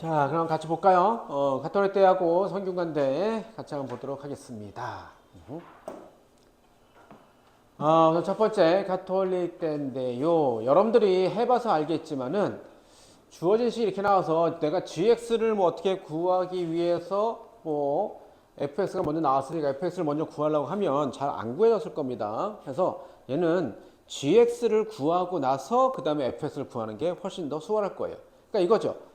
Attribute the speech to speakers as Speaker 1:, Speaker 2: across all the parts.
Speaker 1: 자, 그럼 같이 볼까요? 가톨릭 대하고 성균관대 같이 한번 보도록 하겠습니다. 우선 첫 번째 가톨릭 대인데요. 여러분들이 해봐서 알겠지만은 주어진 식 이렇게 나와서 내가 gx를 뭐 어떻게 구하기 위해서 뭐 fx가 먼저 나왔으니까 fx를 먼저 구하려고 하면 잘 안 구해졌을 겁니다. 그래서 얘는 gx를 구하고 나서 그 다음에 fx를 구하는 게 훨씬 더 수월할 거예요. 그러니까 이거죠.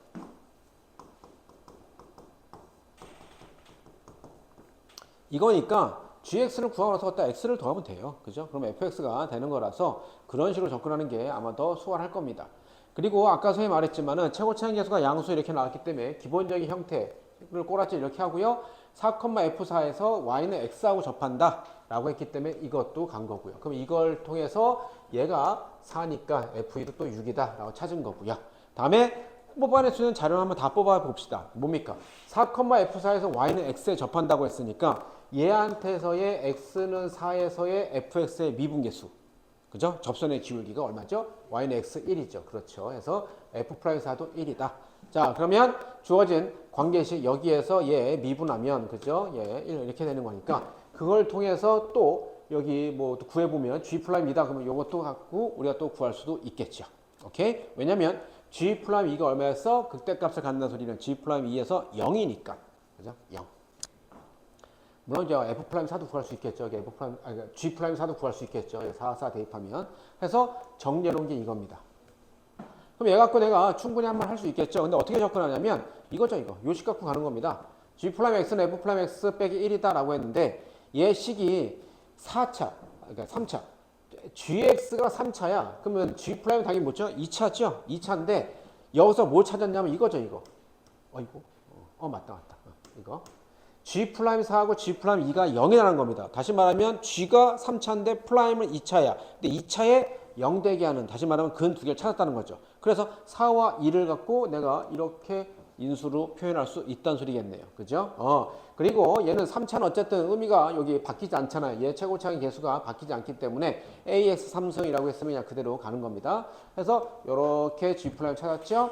Speaker 1: 이거니까 gx를 구하고 나서 갖다 x를 더하면 돼요. 그죠? 그럼 fx가 되는 거라서 그런 식으로 접근하는 게 아마 더 수월할 겁니다. 그리고 아까 선생님이 말했지만은 최고 차항 계수가 양수 이렇게 나왔기 때문에 기본적인 형태를 꼬라지 이렇게 하고요. 4,f4에서 y는 x하고 접한다 라고 했기 때문에 이것도 간 거고요. 그럼 이걸 통해서 얘가 4니까 f2도 또 6이다 라고 찾은 거고요. 다음에 뽑아낼 수 있는 자료를 한번 다 뽑아 봅시다. 뭡니까? 4,f4에서 y는 x에 접한다고 했으니까 얘한테서의 x는 4에서의 fx의 미분계수. 그죠? 접선의 기울기가 얼마죠? y는 x 1이죠. 그렇죠. 그래서 f'4도 1이다. 자, 그러면 주어진 관계식 여기에서 얘 미분하면, 그죠? 얘 1 이렇게 되는 거니까 그걸 통해서 또 여기 뭐 구해보면 g'2다. 그러면 이것도 갖고 우리가 또 구할 수도 있겠죠. 오케이? 왜냐면 g'2가 얼마였어? 극대값을 갖는다는 소리는 g'2에서 0이니까. 그죠? 0. 물론 이제 f'4도 구할 수 있겠죠. g'4도 구할 수 있겠죠. 4 대입하면. 해서 정리해놓은 게 이겁니다. 그럼 얘 갖고 내가 충분히 한번 할 수 있겠죠. 근데 어떻게 접근하냐면 이거죠, 이거. 요식 갖고 가는 겁니다. g'x는 f'x 빼기 1이다 라고 했는데 얘 식이 4차, 그러니까 3차. gx가 3차야. 그러면 g' 당연히 뭐죠? 2차죠? 2차인데 여기서 뭘 찾았냐면 이거죠, 이거. 이거. 맞다. 이거. g'4하고 g'2가 0이라는 겁니다. 다시 말하면 g가 3차인데 프라임은 2차야. 근데 2차에 0 되게 하는, 다시 말하면 근 두 개를 찾았다는 거죠. 그래서 4와 2를 갖고 내가 이렇게 인수로 표현할 수 있다는 소리겠네요. 그죠? 그리고 얘는 3차는 어쨌든 의미가 여기 바뀌지 않잖아요. 얘 최고차항의 개수가 바뀌지 않기 때문에 ax 3승이라고 했으면 그냥 그대로 가는 겁니다. 그래서 이렇게 g' 찾았죠?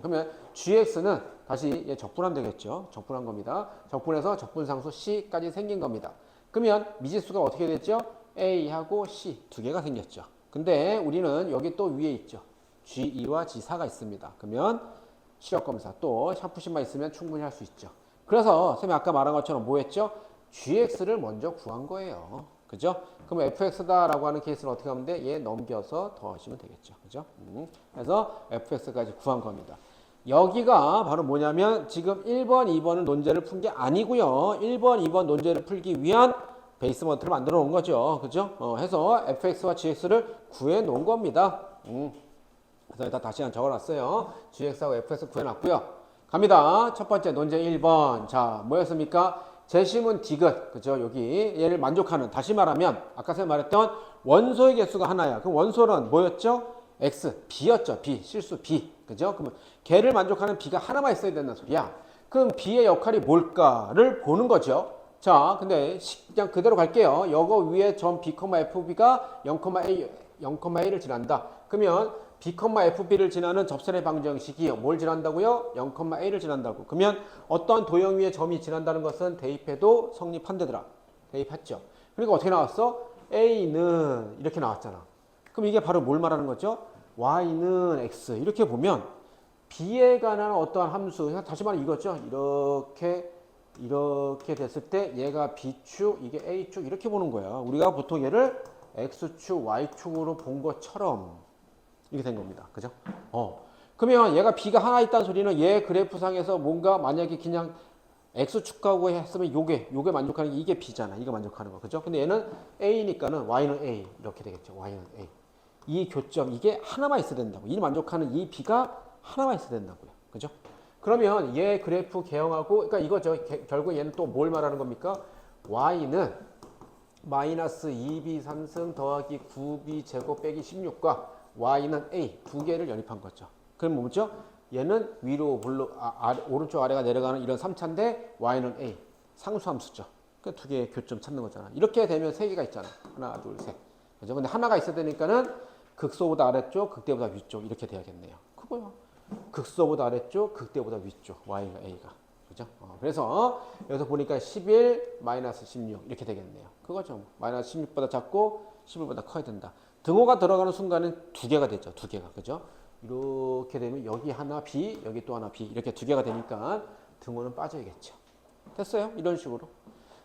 Speaker 1: 그러면 gx는 다시 얘 적분하면 되겠죠. 적분한 겁니다. 적분해서 적분상수 c까지 생긴 겁니다. 그러면 미지수가 어떻게 됐죠? a하고 c 두 개가 생겼죠. 근데 우리는 여기 또 위에 있죠. g2와 g4가 있습니다. 그러면 시력검사 또 샤프심만 있으면 충분히 할 수 있죠. 그래서 선생님이 아까 말한 것처럼 뭐 했죠? gx를 먼저 구한 거예요. 그죠? 그럼 fx다라고 하는 케이스는 어떻게 하면 돼? 얘 넘겨서 더하시면 되겠죠. 그죠? 그래서 fx까지 구한 겁니다. 여기가 바로 뭐냐면 지금 1번, 2번은 논제를 푼 게 아니고요. 1번, 2번 논제를 풀기 위한 베이스먼트를 만들어 놓은 거죠. 그죠? 해서 fx와 gx를 구해 놓은 겁니다. 그래서 일단 다시 한번 적어놨어요. gx하고 fx 구해놨고요. 갑니다. 첫 번째 논제 1번. 자, 뭐였습니까? 재심은 디귿. 그죠? 여기 얘를 만족하는, 다시 말하면 아까 제가 말했던 원소의 개수가 하나야. 그럼 원소는 뭐였죠? x, b였죠. b, 실수 b. 그죠? 그러면 걔를 만족하는 b가 하나만 있어야 된다는 소리야. 그럼 b의 역할이 뭘까를 보는 거죠. 자, 근데 그냥 그대로 갈게요. 여거 위에 점 b, fb가 0,a를 지난다. 그러면 b, fb를 지나는 접선의 방정식이 뭘 지난다고요? 0,a를 지난다고. 그러면 어떤 도형 위에 점이 지난다는 것은 대입해도 성립한대더라. 대입했죠. 그리고 어떻게 나왔어? a는 이렇게 나왔잖아. 그럼 이게 바로 뭘 말하는 거죠? y는 x. 이렇게 보면 b에 관한 어떠한 함수, 다시 말해 이거죠. 이렇게 됐을 때 얘가 b축, 이게 a축 이렇게 보는 거야. 우리가 보통 얘를 x축, y축으로 본 것처럼 이렇게 된 겁니다. 그죠? 그러면 얘가 b가 하나 있다는 소리는 얘 그래프상에서 뭔가 만약에 그냥 x축하고 했으면 요게 만족하는 게 이게 b잖아. 이거 만족하는 거. 그죠? 근데 얘는 a니까는 y는 a 이렇게 되겠죠. y는 a. 이 교점 이게 하나만 있어야 된다고. 이 만족하는 이 b가 하나만 있어야 된다고요. 그죠? 그러면 얘 그래프 개형하고, 그러니까 이거죠. 결국 얘는 또 뭘 말하는 겁니까? y는 마이너스 2b 3승 더하기 9b 제곱 빼기 16과 y는 a 두 개를 연입한 거죠. 그럼 뭐죠? 얘는 위로 오른쪽 아래가 내려가는 이런 3차인데 y는 a 상수함수죠. 그 두 개의 교점 찾는 거잖아. 이렇게 되면 세 개가 있잖아. 하나, 둘, 셋. 그죠? 근데 하나가 있어야 되니까는 극소보다 아래쪽, 극대보다 위쪽 이렇게 돼야겠네요. 그거요. 극소보다 아래쪽, 극대보다 위쪽. y가 a가. 그죠? 그래서 여기서 보니까 11 마이너스 16 이렇게 되겠네요. 그거죠. 마이너스 16보다 작고 11보다 커야 된다. 등호가 들어가는 순간은 두 개가 되죠. 두 개가. 그죠? 이렇게 되면 여기 하나 B, 여기 또 하나 B 이렇게 두 개가 되니까 등호는 빠져야겠죠. 됐어요? 이런 식으로.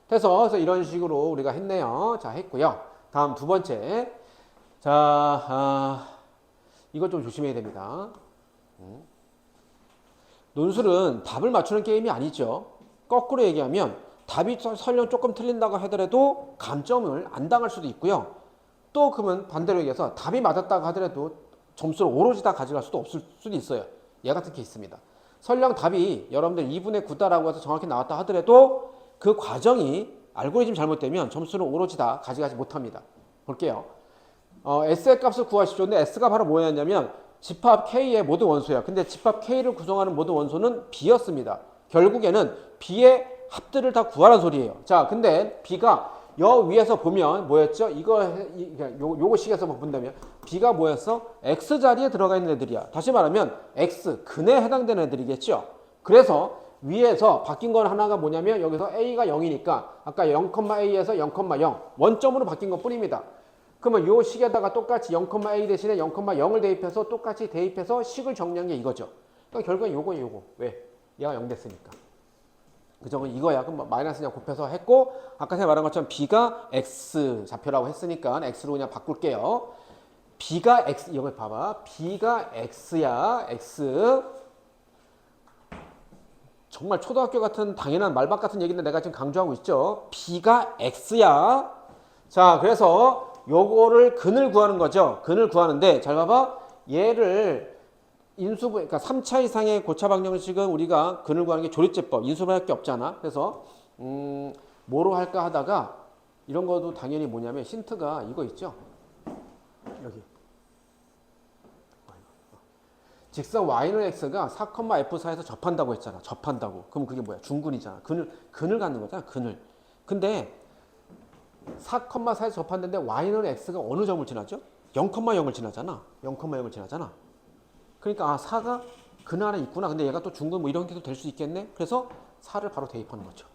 Speaker 1: 그래서 이런 식으로 우리가 했네요. 자, 했고요. 다음 두 번째. 자, 이거 좀 조심해야 됩니다. 논술은 답을 맞추는 게임이 아니죠. 거꾸로 얘기하면 답이 설령 조금 틀린다고 하더라도 감점을 안 당할 수도 있고요. 또 그러면 반대로 얘기해서 답이 맞았다고 하더라도 점수를 오로지 다 가져갈 수도 없을 수도 있어요. 얘 같은 케이스입니다. 설령 답이 여러분들 2분의 9다라고 해서 정확히 나왔다 하더라도 그 과정이 알고리즘 잘못되면 점수를 오로지 다 가져가지 못합니다. 볼게요. S의 값을 구하십시오. 근데 S가 바로 뭐였냐면 집합 K의 모든 원소야. 근데 집합 K를 구성하는 모든 원소는 B였습니다. 결국에는 B의 합들을 다 구하라는 소리예요. 자, 근데 B가 여 위에서 보면 뭐였죠? 요거 식에서 본다면 B가 뭐였어? X 자리에 들어가 있는 애들이야. 다시 말하면 X 근에 해당되는 애들이겠죠. 그래서 위에서 바뀐 건 하나가 뭐냐면 여기서 A가 0이니까 아까 0,A에서 0,0 원점으로 바뀐 것 뿐입니다. 그러면 요 식에다가 똑같이 0,A 대신에 0,0을 대입해서 똑같이 대입해서 식을 정리한 게 이거죠. 그러니까 결국엔 요거예요, 요거. 왜? 얘가 0 됐으니까. 그죠? 이거야. 그럼 마이너스 그냥 곱해서 했고, 아까 제가 말한 것처럼 B가 X 좌표라고 했으니까 X로 그냥 바꿀게요. B가 X, 이거 봐봐. B가 X야, X. 정말 초등학교 같은 당연한 말박 같은 얘기인데 내가 지금 강조하고 있죠. B가 X야. 자, 그래서 요거를 근을 구하는 거죠. 근을 구하는데 잘 봐봐. 얘를 인수분, 그러니까 3차 이상의 고차 방정식은 우리가 근을 구하는 게 조립제법, 인수분할밖에 없잖아. 그래서 뭐로 할까 하다가 이런 것도 당연히 뭐냐면 힌트가 이거 있죠. 여기. 직선 y는 x가 4,f4에서 접한다고 했잖아. 접한다고. 그럼 그게 뭐야? 중근이잖아. 근을 갖는 거잖아. 근을. 근데 4,4에서 접한다는데 y는 x가 어느 점을 지나죠? 0,0을 지나잖아. 0,0을 지나잖아. 그러니까 4가 근 안에 있구나. 근데 얘가 또 중근 뭐 이런 게도 될 수 있겠네. 그래서 4를 바로 대입하는 거죠.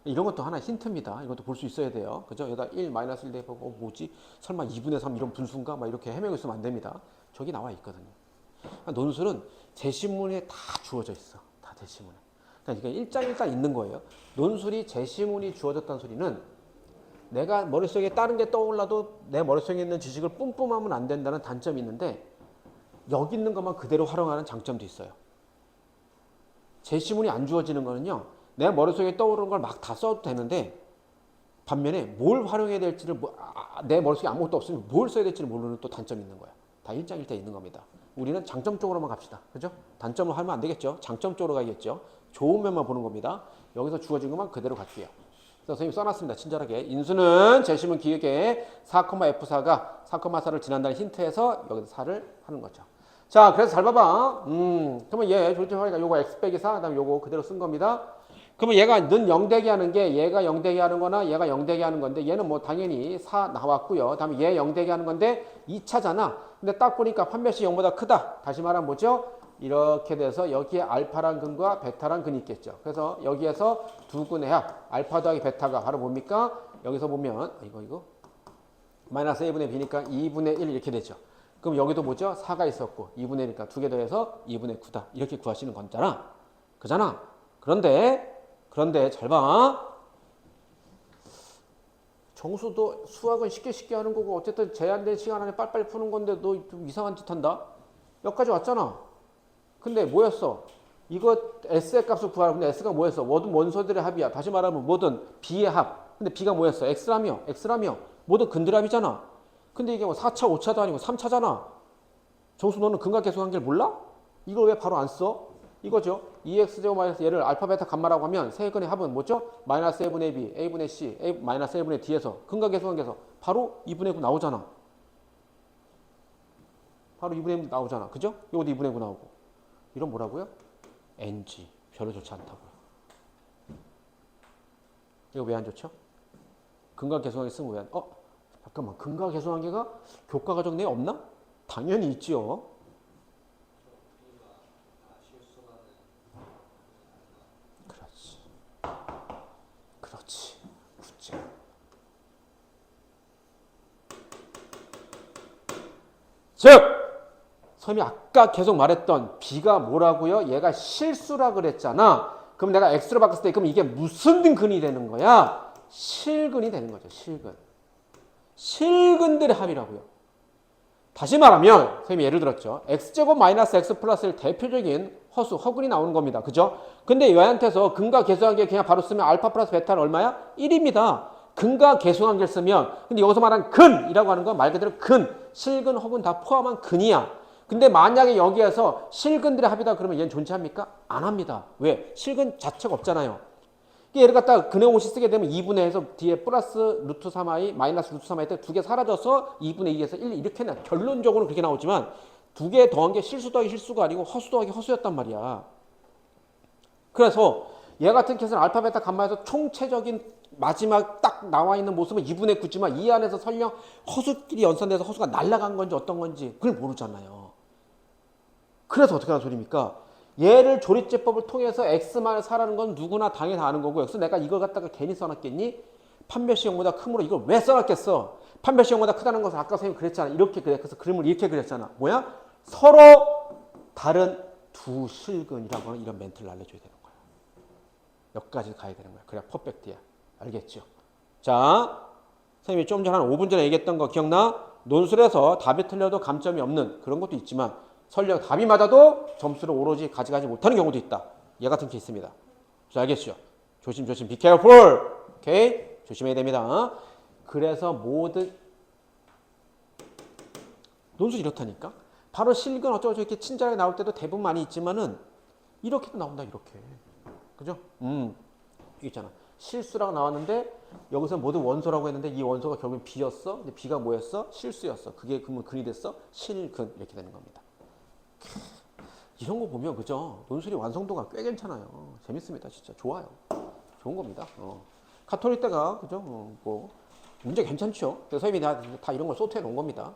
Speaker 1: 이런 것도 하나의 힌트입니다. 이것도 볼 수 있어야 돼요. 그죠? 여기다 1, -1 대입하고 뭐지? 설마 2분의 3 이런 분수인가? 막 이렇게 헤매고 있으면 안 됩니다. 저기 나와 있거든요. 논술은 제시문에 다 주어져 있어. 다 제시문에. 그러니까 이게 일장일단 있는 거예요. 논술이 제시문이 주어졌다는 소리는 내가 머릿속에 다른 게 떠올라도 내 머릿속에 있는 지식을 뿜뿜하면 안 된다는 단점이 있는데 여기 있는 것만 그대로 활용하는 장점도 있어요. 제시문이 안 주어지는 거는요. 내 머릿속에 떠오르는 걸 막 다 써도 되는데 반면에 뭘 활용해야 될지를 내 머릿속에 아무것도 없으면 뭘 써야 될지를 모르는 또 단점이 있는 거야. 다 일장일단 있는 겁니다. 우리는 장점 쪽으로만 갑시다. 그죠? 단점을 하면 안 되겠죠. 장점 쪽으로 가야겠죠. 좋은 면만 보는 겁니다. 여기서 주어진 것만 그대로 갈게요. 그래서 선생님이 써놨습니다. 친절하게. 인수는 제시문 기억에 4,f4가 4,4를 지난다는 힌트에서 여기서 4를 하는 거죠. 자, 그래서 잘 봐봐. 그러면 얘 조립하니까 요거 x 빼기 4, 그다음에 요거 그대로 쓴 겁니다. 그러면 얘가 는 0 되게 하는 게 얘가 0 되게 하는 거나 얘가 0 되게 하는 건데 얘는 뭐 당연히 4 나왔고요. 다음에 얘 0 되게 하는 건데 2차잖아. 근데 딱 보니까 판별식 0보다 크다. 다시 말하면 뭐죠? 이렇게 돼서 여기에 알파란 근과 베타란 근이 있겠죠. 그래서 여기에서 두 근의 합, 알파 더하기 베타가 바로 뭡니까? 여기서 보면 이거 마이너스 1분의 b니까 2분의 1 이렇게 되죠. 그럼 여기도 뭐죠? 4가 있었고 2분의 1이니까 두 개 더해서 2분의 9다. 이렇게 구하시는 거잖아. 그잖아. 그런데 잘 봐. 정수도 수학은 쉽게 하는 거고 어쨌든 제한된 시간 안에 빨리빨리 푸는 건데 너 좀 이상한 짓 한다. 여기까지 왔잖아. 근데 뭐였어? 이거 S의 값을 구하라. 근데 S가 뭐였어? 모든 원소들의 합이야. 다시 말하면 모든 B의 합. 근데 B가 뭐였어? X라며. 모든 근들의 합이잖아. 근데 이게 뭐 4차, 5차도 아니고 3차잖아. 정수 너는 근각계수 관계를 몰라? 이걸 왜 바로 안 써? 이거죠. 2x제곱 마이너스 얘를 알파, 베타, 감마라고 하면 세 근의 합은 뭐죠? 마이너스 A분의 B, A분의 C, 마이너스 A분의 D에서 근각계수 관계에서 바로 2분의 9 나오잖아. 바로 2분의 9 나오잖아. 그죠? 이것도 2분의 9 나오고. 이런 뭐라고요? NG. 별로 좋지 않다고요. 이거 왜 안 좋죠? 근각계수관계 쓰면 왜 안... 잠깐만. 근각계수관계가 교과과정 내에 없나? 당연히 있지요. 즉 선생님이 아까 계속 말했던 B가 뭐라고요? 얘가 실수라 그랬잖아. 그럼 내가 X로 바꿨을 때 그럼 이게 무슨 근이 되는 거야? 실근이 되는 거죠. 실근. 실근들의 합이라고요. 다시 말하면 선생님이 예를 들었죠. X제곱 마이너스 X 플러스의 대표적인 허수, 허근이 나오는 겁니다. 그죠? 근데 얘한테서 근과 계수관계 그냥 바로 쓰면 알파 플러스 베타는 얼마야? 1입니다. 근과 계수관계를 쓰면 근데 여기서 말한 근이라고 하는 건 말 그대로 근, 실근, 허근 다 포함한 근이야. 근데 만약에 여기에서 실근들의 합이다 그러면 얘는 존재합니까? 안 합니다. 왜? 실근 자체가 없잖아요. 얘를 갖다가 근의 공식 쓰게 되면 2분의 해서 뒤에 플러스 루트 3i 마이너스 루트 3i 때 두 개 사라져서 2분의 2에서 1 이렇게 나 결론적으로 그렇게 나오지만 두 개 더한 게 실수 더하기 실수가 아니고 허수 더하기 허수였단 말이야. 그래서 얘 같은 케이스는 알파 베타 감마에서 총체적인 마지막 딱 나와 있는 모습은 2분의 9지만 이 안에서 설령 허수끼리 연산돼서 허수가 날아간 건지 어떤 건지 그걸 모르잖아요. 그래서 어떻게 하는 소리입니까? 얘를 조립제법을 통해서 X만 사라는 건 누구나 당연히 다 아는 거고 여기서 내가 이걸 갖다가 괜히 써놨겠니? 판별식 0보다 크므로 이걸 왜 써놨겠어? 판별식 0보다 크다는 것을 아까 선생님 그랬잖아. 이렇게 그래서 그림을 이렇게 그렸잖아. 뭐야? 서로 다른 두 실근이라고 하는 이런 멘트를 알려줘야 되는 거야. 여기까지 가야 되는 거야. 그래야 퍼펙트야. 알겠죠? 자, 선생님이 좀 전에 한 5분 전에 얘기했던 거 기억나? 논술에서 답이 틀려도 감점이 없는 그런 것도 있지만 설령 답이 맞아도 점수를 오로지 가져가지 못하는 경우도 있다. 얘 같은 케이스입니다. 자, 알겠죠? 조심, be careful. 오케이? 조심해야 됩니다. 그래서 모든 논술이 이렇다니까? 바로 실근 어쩌고 저렇게 친절하게 나올 때도 대부분 많이 있지만은 이렇게도 나온다, 이렇게. 그죠? 있잖아. 실수라고 나왔는데 여기서 모두 원소라고 했는데 이 원소가 결국엔 B였어. 근데 B가 뭐였어? 실수였어. 그게 그러면 근이 됐어? 실근 이렇게 되는 겁니다. 이런 거 보면 그죠? 논술이 완성도가 꽤 괜찮아요. 재밌습니다. 진짜 좋아요. 좋은 겁니다. 카톨릭 때가 그죠? 뭐 문제 괜찮죠? 그래서 선생님이 다 이런 걸 소트해 놓은 겁니다.